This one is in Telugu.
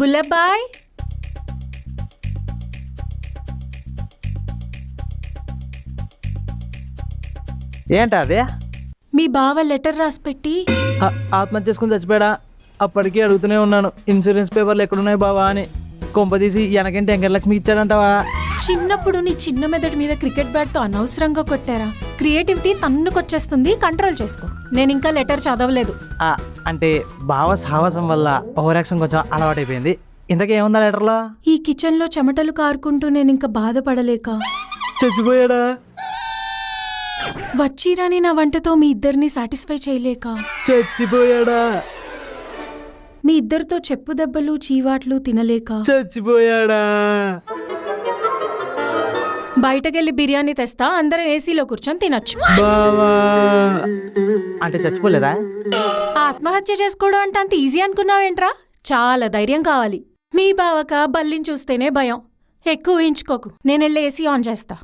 బుల్లబాయ్, ఏంట అదే? మీ బావ లెటర్ రాసి పెట్టి ఆత్మహత్య చేసుకుని చచ్చిపోయాడా? అప్పటికీ అడుగుతూనే ఉన్నాను ఇన్సూరెన్స్ పేపర్లు ఎక్కడున్నాయి బావా అని. కొంపదీసి వెనకంటే వెంకటలక్ష్మి ఇచ్చాడంటావా? చిన్నప్పుడు నీ చిన్న మెదడు మీద క్రికెట్ బ్యాట్తో అనవసరంగా కొట్టారా? క్రియేటివిటీ తన్నుకొచ్చేస్తుంది, కంట్రోల్ చేసుకో. నేను ఇంకా లెటర్ చదవలేదు. అంటే బావ సాహసం వల్ల ఓవర్ యాక్షన్ కొంచెం అలవాటైపోయింది. ఇంతకేముందా లెటర్లో? ఈ కిచెన్లో చెమటలు కారుకుంటూ నేను ఇంకా బాధపడలేక చచ్చిపోయాడా? వచ్చిరాని నా వంటతో మీ ఇద్దరిని సాటిస్ఫై చేయలేక చచ్చిపోయాడా? మీ ఇద్దరితో చెప్పు దెబ్బలు చీవాట్లు తినలేక చచ్చిపోయాడా? బయటకెళ్ళి బిర్యానీ తెస్తా, అందరం ఏసీలో కూర్చొని తినొచ్చు. బావా అంటే చచ్చిపోలేదా? ఆత్మహత్య చేసుకోవడం అంటే అంత ఈజీ అనుకున్నావేంట్రా? చాలా ధైర్యం కావాలి. మీ బావక బల్లిని చూస్తేనే భయం. ఎక్కువ ఊహించుకోకు, నేనెళ్ళి ఏసీ ఆన్ చేస్తా.